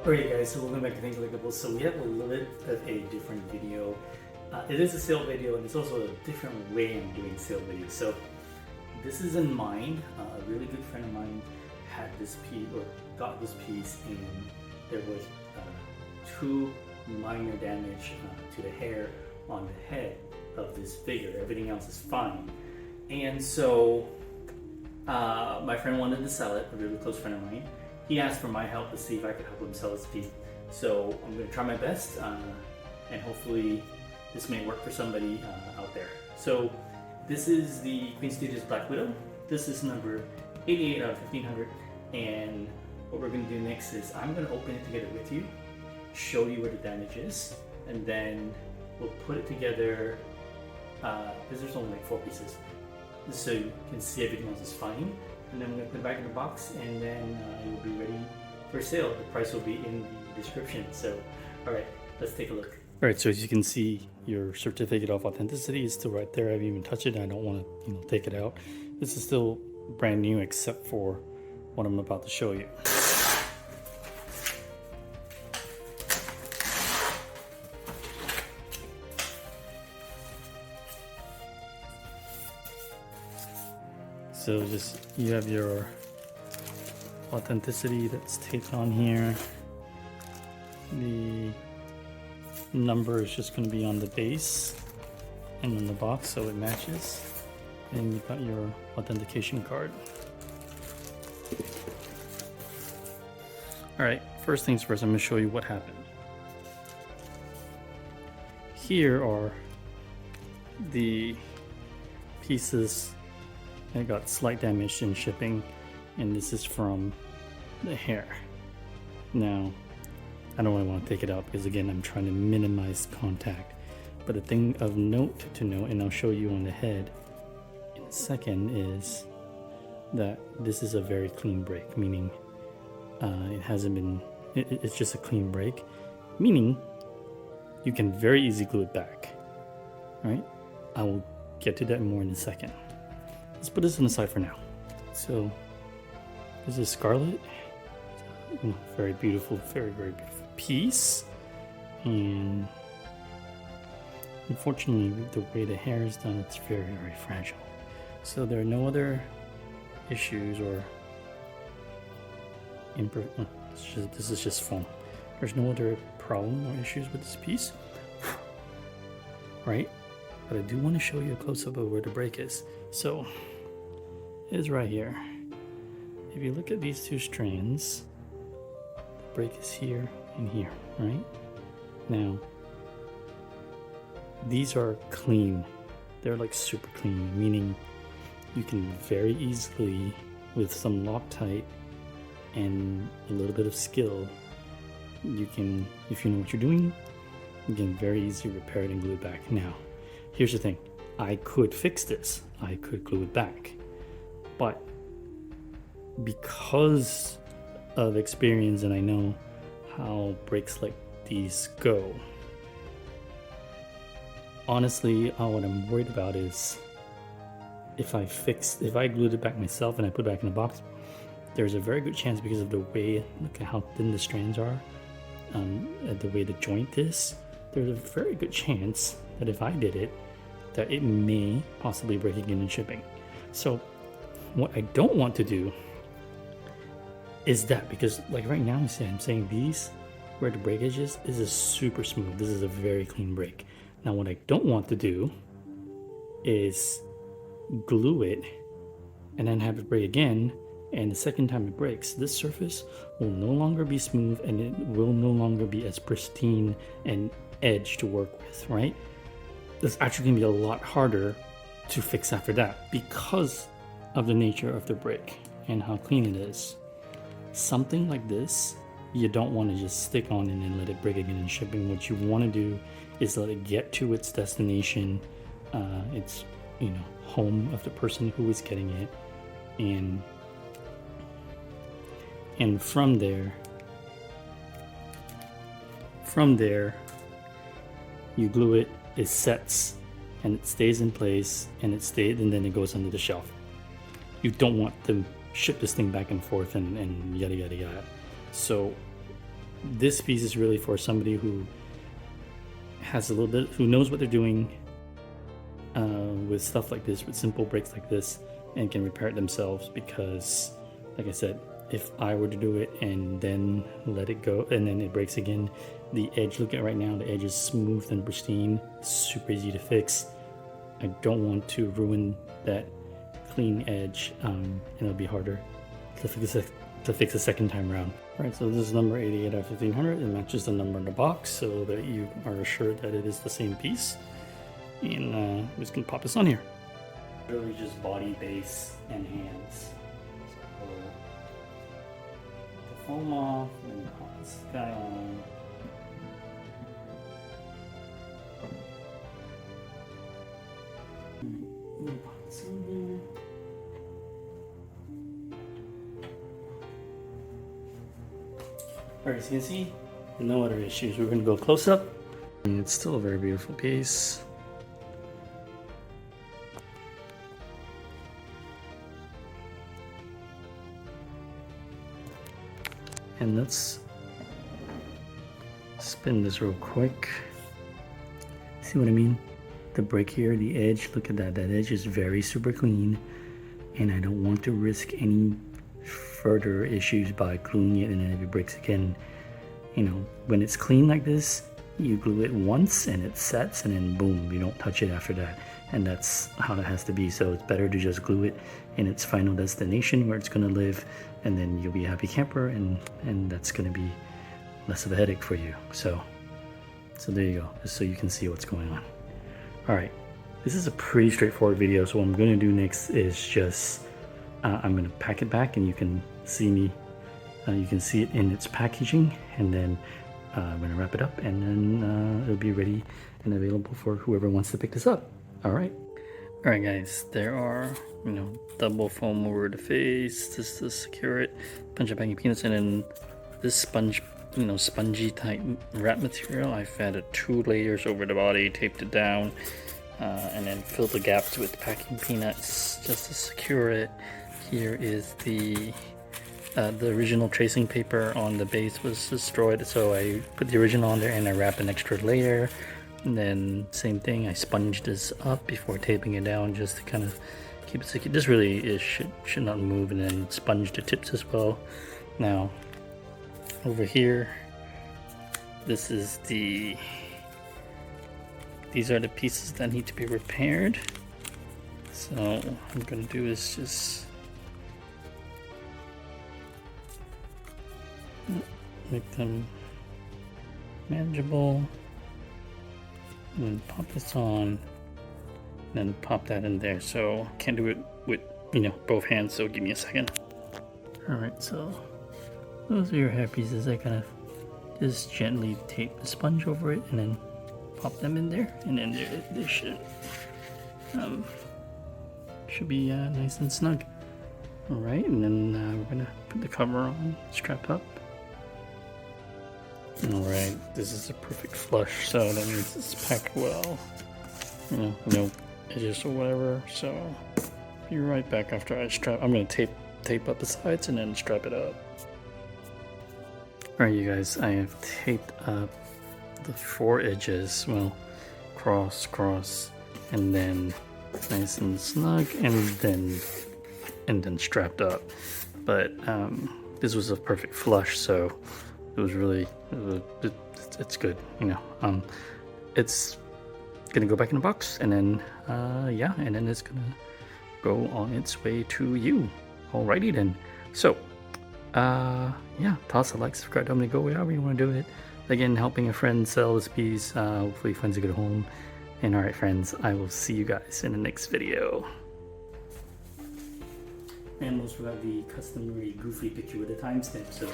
Alright guys, so welcome back to Think Collectibles. So we have a little bit of a different video. It is a sale video and it's also a different way I'm doing sale videos. So this is in mind. A really good friend of mine had this piece or got this piece and there was two minor damage to the hair on the head of this figure. Everything else is fine. And so my friend wanted to sell it, a really close friend of mine. He asked for my help to see if I could help him sell his piece. So I'm going to try my best and hopefully this may work for somebody out there. So this is the Queen Studios Black Widow. This is number 88 out of 1500. And what we're going to do next is I'm going to open it together with you, show you where the damage is, and then we'll put it together because there's only like 4 pieces. So you can see everything else is fine. And then we're going to put it back in the box and then it will be ready for sale. The price will be in the description. So, alright, let's take a look. Alright, so as you can see, your certificate of authenticity is still right there. I haven't even touched it. I don't want to take it out. This is still brand new except for what I'm about to show you. So just, you have your authenticity that's taped on here. The number is just going to be on the base and on the box so it matches. And you've got your authentication card. Alright, first things first, I'm going to show you what happened. Here are the pieces that got slight damage in shipping, and this is from the hair. Now, I don't really want to take it out because again, I'm trying to minimize contact. But the thing of note to note, and I'll show you on the head in a second, is that this is a very clean break, meaning it hasn't been, it's just a clean break, meaning you can very easily glue it back, right? I will get to that more in a second. Let's put this on the side for now. So this is Scarlet. Very beautiful, very beautiful piece. And unfortunately, the way the hair is done, it's very fragile. So there are no other issues or this is just foam. There's no other problem or issues with this piece, right? But I do want to show you a close-up of where the break is. So it is right here. If you look at these two strands, the break is here and here, right? Now, these are clean. They're like super clean, meaning you can very easily, with some Loctite and a little bit of skill, you can, if you know what you're doing, you can very easily repair it and glue it back. Now, here's the thing. I could fix this. I could glue it back. But because of experience and I know how breaks like these go, honestly, what I'm worried about is if I glued it back myself and I put it back in the box, there's a very good chance, because of the way, look at how thin the strands are, the way the joint is, there's a very good chance that if I did it, that it may possibly break again in shipping. So what I don't want to do is that, because like right now I'm saying these, where the breakage is a super smooth. This is a very clean break. Now what I don't want to do is glue it and then have it break again, and the second time it breaks, this surface will no longer be smooth and it will no longer be as pristine and edge to work with, right? It's actually going to be a lot harder to fix after that because of the nature of the break and how clean it is. Something like this, you don't want to just stick on and then let it break again in shipping. What you want to do is let it get to its destination, its home of the person who is getting it, and from there you glue it. It sets and it stays in place and then it goes under the shelf. You don't want to ship this thing back and forth and yada yada yada. So this piece is really for somebody who has a little bit, who knows what they're doing with stuff like this, with simple breaks like this, and can repair it themselves. Because, like I said, if I were to do it and then let it go and then it breaks again, the edge, look at right now, the edge is smooth and pristine, super easy to fix. I don't want to ruin that clean edge, and it'll be harder to fix a second time around. Alright, so this is number 88 out of 1500. It matches the number in the box so that you are assured that it is the same piece. And we're just gonna pop this on here. Really just body, base, and hands. So the foam off and pop this guy on. Pop this on there. Alright, as you can see, no other issues. We're going to go close up. And it's still a very beautiful piece. And let's spin this real quick. See what I mean? The break here, the edge, look at that. That edge is very super clean. And I don't want to risk any further issues by gluing it, and then if it breaks again, you know, when it's clean like this, you glue it once and it sets, and then boom, you don't touch it after that. And that's how it has to be. So it's better to just glue it in its final destination where it's going to live, and then you'll be a happy camper, and that's going to be less of a headache for you. So there you go, just so you can see what's going on. All right, this is a pretty straightforward video. So what I'm going to do next is just I'm going to pack it back, and you can see me, you can see it in its packaging, and then I'm going to wrap it up, and then it'll be ready and available for whoever wants to pick this up. All right, guys, there are, you know, double foam over the face just to secure it, bunch of packing peanuts, and then this sponge, you know, spongy type wrap material. I've added 2 layers over the body, taped it down, and then filled the gaps with packing peanuts just to secure it. Here is the original tracing paper on the base was destroyed, so I put the original on there and I wrapped an extra layer. And then same thing, I sponged this up before taping it down just to kind of keep it secure. This really should not move, and then sponge the tips as well. Now over here, this is these are the pieces that need to be repaired. So what I'm gonna do is just make them manageable, and then pop this on, and then pop that in there. So can't do it with, you know, both hands, so give me a second. All right, so those are your hair pieces. I kind of just gently tape the sponge over it and then pop them in there, and then they should be nice and snug. All right, and then we're gonna put the cover on, strap up. Alright, this is a perfect flush, so that means it's packed well. You know, no edges or whatever, so be right back after I strap. I'm going to tape up the sides and then strap it up. Alright, you guys, I have taped up the 4 edges, well, cross, and then nice and snug, and then strapped up. But this was a perfect flush, so it was really, it's good, you know. It's gonna go back in the box, and then yeah, and then it's gonna go on its way to you. Alrighty then. So yeah, toss a like, subscribe, down below, go however you want to do it. Again, helping a friend sell this piece, hopefully finds a good home. And alright friends, I will see you guys in the next video. And almost forgot the customary goofy picture with a timestamp, so